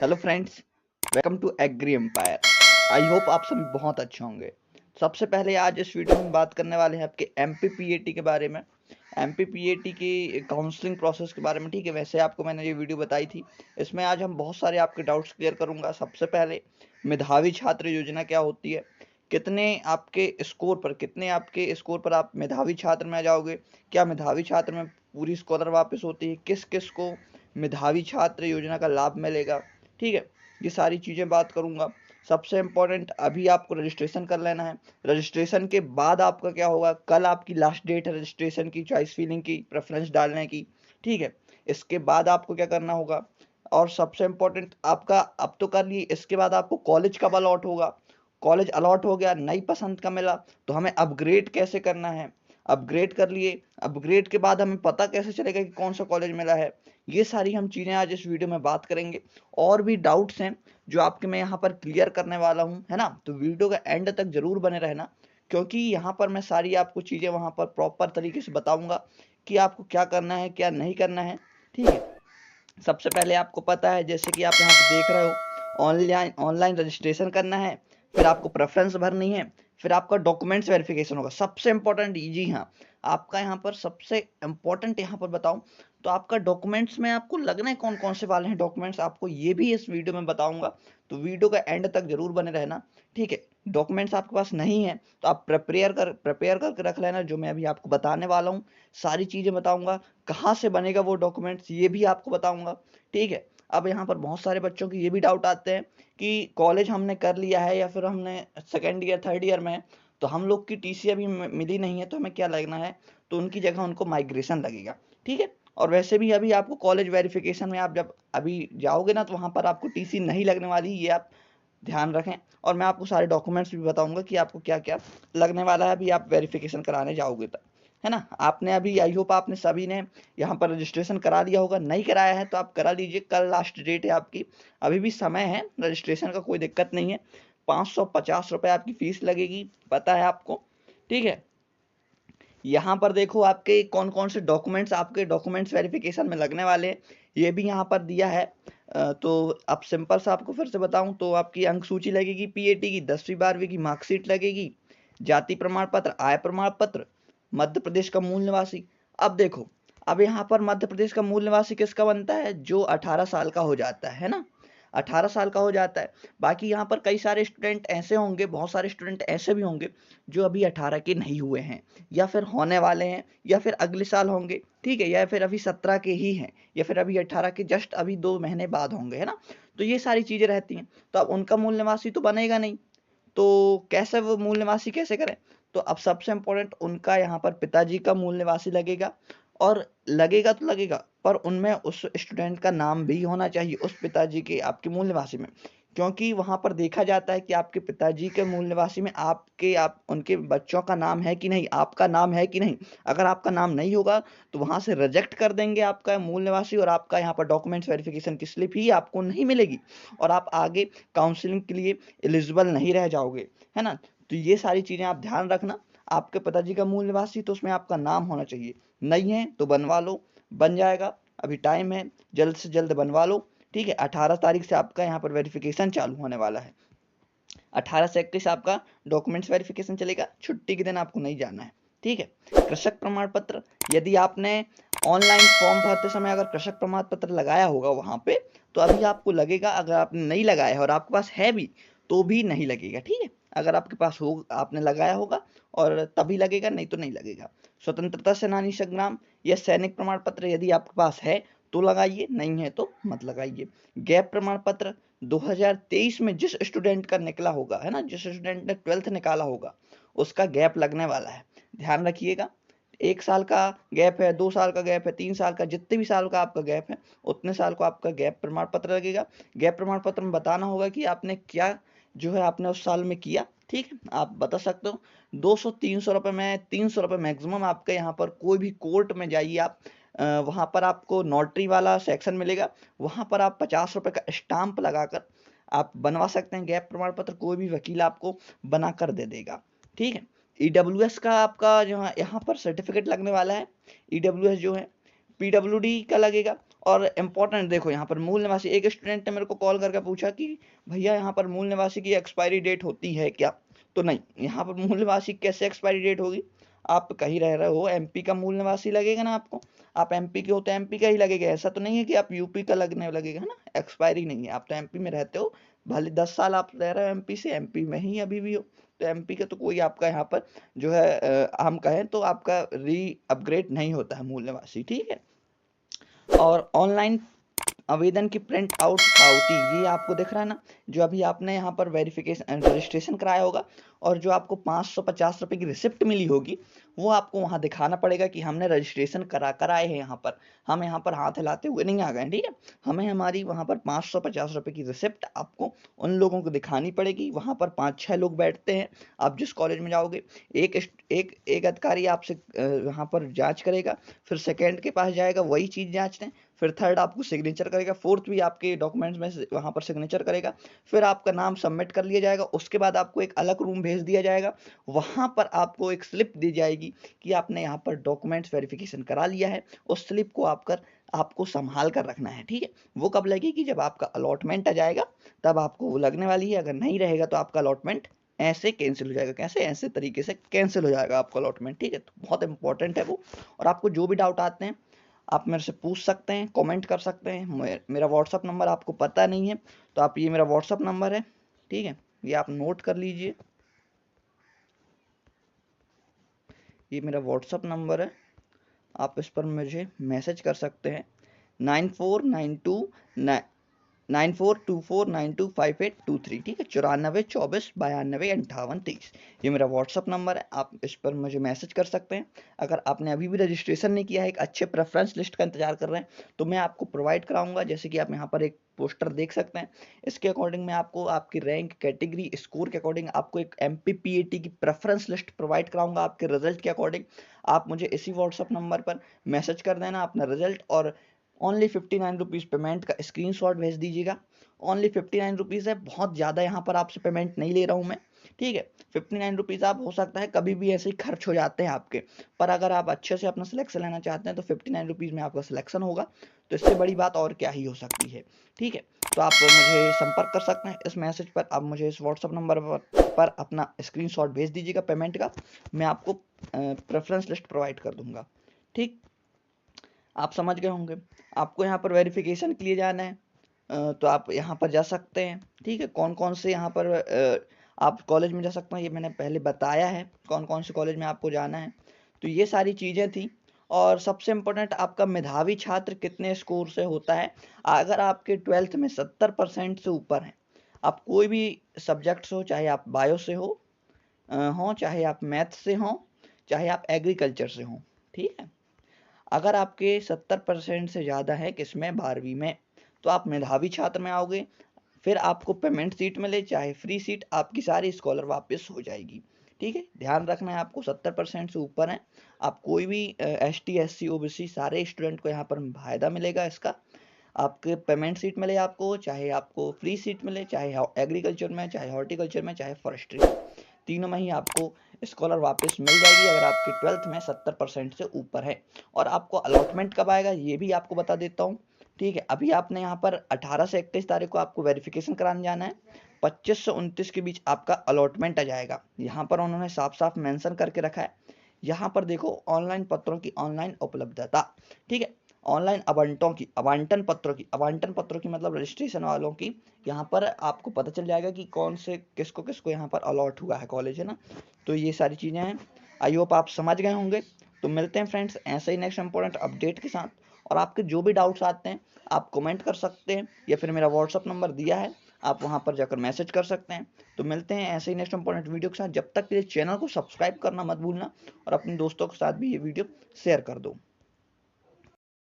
Hello friends, welcome to agri empire. I hope आप सभी बहुत अच्छे होंगे। सबसे पहले आज इस वीडियो में बात करने वाले हैं आपके एमपीपीएटी के बारे में, एमपीपीएटी की काउंसलिंग प्रोसेस के बारे में। ठीक है, वैसे आपको मैंने ये वीडियो बताई थी। इसमें आज हम बहुत सारे आपके डाउट्स क्लियर करूंगा। सबसे पहले मेधावी छात्र योजना क्या होती है, कितने आपके स्कोर पर आप मेधावी छात्र में आ जाओगे, क्या मेधावी छात्र में पूरी स्कॉलर वापस होती है, किस किस को मेधावी छात्र योजना का लाभ मिलेगा। ठीक है, ये सारी चीज़ें बात करूंगा। सबसे इम्पोर्टेंट, अभी आपको रजिस्ट्रेशन कर लेना है। रजिस्ट्रेशन के बाद आपका क्या होगा, कल आपकी लास्ट डेट है रजिस्ट्रेशन की, चॉइस फिलिंग की, प्रेफरेंस डालने की। ठीक है, इसके बाद आपको क्या करना होगा, और सबसे इम्पोर्टेंट आपका अब तो कर लिए, इसके बाद आपको कॉलेज कब अलॉट होगा। कॉलेज अलॉट हो गया, नई पसंद का मिला, तो हमें अपग्रेड कैसे करना है। अपग्रेड कर लिए, अपग्रेड के बाद हमें पता कैसे चलेगा कि कौन सा कॉलेज मिला है। ये सारी हम चीज़ें आज इस वीडियो में बात करेंगे। और भी डाउट्स हैं जो आपके मैं यहाँ पर क्लियर करने वाला हूँ, है ना। तो वीडियो का एंड तक जरूर बने रहना, क्योंकि यहाँ पर मैं सारी आपको चीज़ें वहाँ पर प्रॉपर तरीके से बताऊँगा कि आपको क्या करना है क्या नहीं करना है। ठीक है, सबसे पहले आपको पता है, जैसे कि आप यहाँ पे देख रहे हो, ऑनलाइन ऑनलाइन रजिस्ट्रेशन करना है, फिर आपको प्रेफरेंस भरनी है, फिर आपका डॉक्यूमेंट्स वेरिफिकेशन होगा। सबसे इम्पोर्टेंट, जी हाँ, आपका यहाँ पर सबसे इम्पोर्टेंट यहाँ पर बताऊँ तो आपका डॉक्यूमेंट्स में आपको लगना है कौन कौन से वाले हैं डॉक्यूमेंट्स, आपको ये भी इस वीडियो में बताऊंगा। तो वीडियो का एंड तक जरूर बने रहना। ठीक है, डॉक्यूमेंट्स आपके पास नहीं है तो आप प्रिपेयर करके रख लेना, जो मैं अभी आपको बताने वाला हूँ। सारी चीज़ें बताऊंगा, कहाँ से बनेगा वो डॉक्यूमेंट्स ये भी आपको बताऊंगा। ठीक है, अब यहाँ पर बहुत सारे बच्चों की ये भी डाउट आते हैं कि कॉलेज हमने कर लिया है या फिर हमने सेकेंड ईयर थर्ड ईयर में, तो हम लोग की टीसी अभी मिली नहीं है, तो हमें क्या लगना है, तो उनकी जगह उनको माइग्रेशन लगेगा। ठीक है, और वैसे भी अभी आपको कॉलेज वेरिफिकेशन में आप जब अभी जाओगे ना, तो वहाँ पर आपको टीसी नहीं लगने वाली, ये आप ध्यान रखें। और मैं आपको सारे डॉक्यूमेंट्स भी बताऊंगा कि आपको क्या क्या लगने वाला है अभी आप वेरिफिकेशन कराने जाओगे तब, है ना। आपने अभी, आई होप आपने सभी ने यहाँ पर रजिस्ट्रेशन करा लिया होगा, नहीं कराया है तो आप करा लीजिए, कल लास्ट डेट है आपकी, अभी भी समय है रजिस्ट्रेशन का, कोई दिक्कत नहीं है। 550 रुपये आपकी फीस लगेगी, पता है आपको। ठीक है, यहाँ पर देखो आपके कौन कौन से डॉक्यूमेंट्स आपके डॉक्यूमेंट्स वेरिफिकेशन में लगने वाले हैं, ये भी यहाँ पर दिया है। तो अब सिंपल सा आपको फिर से बताऊं तो आपकी अंक सूची लगेगी, पीएटी की 10वीं 12वीं की मार्कशीट लगेगी, जाति प्रमाण पत्र, आय प्रमाण पत्र, मध्य प्रदेश का मूल निवासी। अब देखो, अब यहाँ पर मध्य प्रदेश का मूल निवासी किसका बनता है, जो 18 साल का हो जाता है ना, 18 साल का हो जाता है। बाकी यहाँ पर कई सारे स्टूडेंट ऐसे होंगे, बहुत सारे स्टूडेंट ऐसे भी होंगे जो अभी 18 के नहीं हुए हैं, या फिर होने वाले हैं, या फिर अगले साल होंगे। ठीक है, या फिर अभी 17 के ही हैं, या फिर अभी 18 के जस्ट अभी 2 महीने बाद होंगे, है ना। तो ये सारी चीज़ें रहती हैं, तो अब उनका मूल निवासी तो बनेगा नहीं, तो कैसे वो मूल निवासी कैसे करें। तो अब सबसे इम्पोर्टेंट, उनका यहाँ पर पिताजी का मूल निवासी लगेगा, और लगेगा तो लगेगा, पर उनमें उस स्टूडेंट का नाम भी होना चाहिए उस पिताजी के आपके मूल निवासी में, क्योंकि वहां पर देखा जाता है कि आपके पिताजी के मूल निवासी में आप उनके बच्चों का नाम है कि नहीं, आपका नाम है कि नहीं। अगर आपका नाम नहीं होगा तो वहां से रिजेक्ट कर देंगे आपका मूल निवासी, और आपका यहाँ पर डॉक्यूमेंट्स वेरिफिकेशन की स्लिप ही आपको नहीं मिलेगी, और आप आगे काउंसलिंग के लिए एलिजिबल नहीं रह जाओगे, है ना। तो ये सारी चीज़ें आप ध्यान रखना। आपके पिताजी का मूल निवासी तो उसमें आपका नाम होना चाहिए, नहीं है तो बनवा लो, बन जाएगा, अभी टाइम है, जल्द से जल्द बनवा लो। ठीक है, 18 तारीख से आपका यहाँ पर वेरिफिकेशन चालू होने वाला है, 18 से 21 आपका डॉक्यूमेंट्स वेरिफिकेशन चलेगा, छुट्टी के दिन आपको नहीं जाना है। ठीक है, कृषक प्रमाण पत्र, यदि आपने ऑनलाइन फॉर्म भरते समय अगर कृषक प्रमाण पत्र लगाया होगा वहां पे, तो अभी आपको लगेगा, अगर आपने नहीं लगाया है और आपके पास है भी तो भी नहीं लगेगा। ठीक है, अगर आपके पास हो, आपने लगाया होगा और तभी लगेगा, नहीं तो नहीं लगेगा। स्वतंत्रता सेनानी संग्राम या सैनिक प्रमाण पत्र यदि आपके पास है तो लगाइए, नहीं है तो मत लगाइए। गैप प्रमाण पत्र 2023 में जिस स्टूडेंट का निकला होगा, है ना, जिस स्टूडेंट ने 12th निकाला होगा, उसका गैप लगने वाला है, ध्यान रखिएगा। 1 साल का गैप है, 2 साल का गैप है, 3 साल का, जितने भी साल का आपका गैप है उतने साल को आपका गैप प्रमाण पत्र लगेगा। गैप प्रमाण पत्र में बताना होगा कि आपने क्या जो है आपने उस साल में किया। ठीक है, आप बता सकते हो। 200-300 रुपये में, 300 रुपये मैक्सिमम आपके यहाँ पर कोई भी कोर्ट में जाइए आप, वहाँ पर आपको नोटरी वाला सेक्शन मिलेगा, वहाँ पर आप 50 रुपये का स्टाम्प लगाकर आप बनवा सकते हैं गैप प्रमाण पत्र, कोई भी वकील आपको बना कर दे देगा। ठीक है, ईडब्ल्यूएस का आपका जो यहाँ पर सर्टिफिकेट लगने वाला है, ईडब्ल्यूएस जो है, पीडब्ल्यूडी का लगेगा, और इम्पोर्टेंट देखो यहाँ पर मूल निवासी, एक स्टूडेंट ने मेरे को कॉल करके पूछा कि भैया यहाँ पर मूल निवासी की एक्सपायरी डेट होती है क्या? तो नहीं, यहाँ पर मूल निवासी कैसे एक्सपायरी डेट होगी? आप कहीं रह रहे हो, एमपी का मूल निवासी लगेगा ना आपको, आप एमपी के हो तो एमपी का ही लगेगा, ऐसा तो नहीं है कि आप यूपी का लगने लगेगा, है ना। एक्सपायरी नहीं है, आप तो एमपी में रहते हो, भले 10 साल आप रह रहे हो एमपी से, एमपी में ही अभी भी हो, तो एमपी का तो कोई आपका यहाँ पर जो है हम कहें तो आपका री अपग्रेड नहीं होता है मूल निवासी, ठीक है। और ऑनलाइन आवेदन की प्रिंट आउट पावती, ये आपको दिख रहा है ना, जो अभी आपने यहाँ पर वेरिफिकेशन रजिस्ट्रेशन कराया होगा और जो आपको 550 रुपये की रिसिप्ट मिली होगी, वो आपको वहाँ दिखाना पड़ेगा कि हमने रजिस्ट्रेशन करा कर आए हैं। यहाँ पर हम यहाँ पर हाथ हिलाते हुए नहीं आ गए, ठीक है। हमें हमारी वहाँ पर 550 रुपये की रिसिप्ट आपको उन लोगों को दिखानी पड़ेगी। वहाँ पर 5-6 लोग बैठते हैं, आप जिस कॉलेज में जाओगे एक अधिकारी आपसे वहाँ पर जाँच करेगा, फिर सेकेंड के पास जाएगा, वही चीज़ जाँचते हैं, फिर थर्ड आपको सिग्नेचर करेगा, फोर्थ भी आपके डॉक्यूमेंट्स में वहाँ पर सिग्नेचर करेगा, फिर आपका नाम सबमिट कर लिया जाएगा। उसके बाद आपको एक अलग रूम भेज दिया जाएगा, वहाँ पर आपको एक स्लिप दी जाएगी कि आपने यहाँ पर डॉक्यूमेंट्स वेरिफिकेशन करा लिया है। उस स्लिप को आपको संभाल कर रखना है, ठीक है। वो कब लगेगी? जब आपका अलॉटमेंट आ जाएगा तब आपको वो लगने वाली है। अगर नहीं रहेगा तो आपका अलॉटमेंट ऐसे कैंसिल हो जाएगा। कैसे? ऐसे तरीके से कैंसिल हो जाएगा आपका अलॉटमेंट, ठीक है। तो बहुत इंपॉर्टेंट है वो। और आपको जो भी डाउट आते हैं आप मेरे से पूछ सकते हैं, कमेंट कर सकते हैं। मेरा व्हाट्सअप नंबर आपको पता नहीं है तो आप, ये मेरा व्हाट्सअप नंबर है, ठीक है, ये आप नोट कर लीजिए। ये मेरा व्हाट्सअप नंबर है, आप इस पर मुझे मैसेज कर सकते हैं 9424925823, ठीक है, 9424925823। ये मेरा व्हाट्सअप नंबर है, आप इस पर मुझे मैसेज कर सकते हैं। अगर आपने अभी भी रजिस्ट्रेशन नहीं किया है, एक अच्छे प्रेफरेंस लिस्ट का इंतजार कर रहे हैं, तो मैं आपको प्रोवाइड कराऊंगा। जैसे कि आप यहाँ पर एक पोस्टर देख सकते हैं, इसके अकॉर्डिंग मैं आपको आपकी रैंक, कैटेगरी, स्कोर के अकॉर्डिंग आपको एक MPPAT की प्रेफरेंस लिस्ट प्रोवाइड कराऊंगा आपके रिजल्ट के अकॉर्डिंग। आप मुझे इसी व्हाट्सअप नंबर पर मैसेज कर देना अपना रिजल्ट, और ओनली 59 रुपीज़ पेमेंट का स्क्रीनशॉट भेज दीजिएगा। ओनली 59 रुपीज़ है, बहुत ज़्यादा यहाँ पर आपसे पेमेंट नहीं ले रहा हूँ मैं, ठीक है। 59 रुपीज़ आप, हो सकता है कभी भी ऐसे ही खर्च हो जाते हैं आपके, पर अगर आप अच्छे से अपना सिलेक्शन लेना चाहते हैं तो 59 रुपीज़ में आपका सिलेक्शन होगा, तो इससे बड़ी बात और क्या ही हो सकती है, ठीक है। तो आप मुझे संपर्क कर सकते हैं इस मैसेज पर, आप मुझे इस व्हाट्सअप नंबर पर अपना स्क्रीनशॉट भेज दीजिएगा पेमेंट का, मैं आपको प्रेफरेंस लिस्ट प्रोवाइड कर दूंगा, ठीक। आप समझ गए होंगे। आपको यहाँ पर वेरिफिकेशन के लिए जाना है तो आप यहाँ पर जा सकते हैं, ठीक है। कौन कौन से यहाँ पर आप कॉलेज में जा सकते हैं, ये मैंने पहले बताया है, कौन कौन से कॉलेज में आपको जाना है। तो ये सारी चीज़ें थी। और सबसे इम्पोर्टेंट, आपका मेधावी छात्र कितने स्कोर से होता है? अगर आपके 12th में 70% से ऊपर हैं, आप कोई भी सब्जेक्ट से हो, चाहे आप बायो से हो, चाहे आप मैथ से हो, चाहे आप एग्रीकल्चर से हो, ठीक है। अगर आपके 70% से ज़्यादा है किसमें? 12वीं में, तो आप मेधावी छात्र में आओगे। फिर आपको पेमेंट सीट मिले चाहे फ्री सीट, आपकी सारी स्कॉलर वापस हो जाएगी, ठीक है। ध्यान रखना है, आपको 70% से ऊपर है, आप कोई भी ST SC OBC सारे स्टूडेंट को यहाँ पर फायदा मिलेगा इसका। आपके पेमेंट सीट मिले आपको, चाहे आपको फ्री सीट मिले, चाहे एग्रीकल्चर में, चाहे हॉर्टिकल्चर में, चाहे फॉरेस्ट्री में, तीनों में ही आपको स्कॉलर वापस मिल जाएगी अगर आपके 12th में 70% से ऊपर है। और आपको अलॉटमेंट कब आएगा ये भी आपको बता देता हूँ, ठीक है। अभी आपने यहाँ पर 18 से 31 तारीख को आपको वेरिफिकेशन कराने जाना है, 25 से 29 के बीच आपका अलॉटमेंट आ जाएगा। यहाँ पर उन्होंने साफ साफ मेंशन करके रखा है, यहाँ पर देखो, ऑनलाइन पत्रों की ऑनलाइन उपलब्धता, ठीक है। ऑनलाइन आवंटन पत्रों की मतलब रजिस्ट्रेशन वालों की, यहाँ पर आपको पता चल जाएगा कि कौन से किसको किसको यहाँ पर अलॉट हुआ है कॉलेज, है ना। तो ये सारी चीज़ें हैं, आई होप आप समझ गए होंगे। तो मिलते हैं फ्रेंड्स ऐसे ही नेक्स्ट इंपॉर्टेंट अपडेट के साथ। और आपके जो भी डाउट्स आते हैं आप कमेंट कर सकते हैं, या फिर मेरा व्हाट्सअप नंबर दिया है, आप वहाँ पर जाकर मैसेज कर सकते हैं। तो मिलते हैं ऐसे ही नेक्स्ट इंपॉर्टेंट वीडियो के साथ। जब तक के लिए चैनल को सब्सक्राइब करना मत भूलना, और अपने दोस्तों के साथ भी ये वीडियो शेयर कर दो।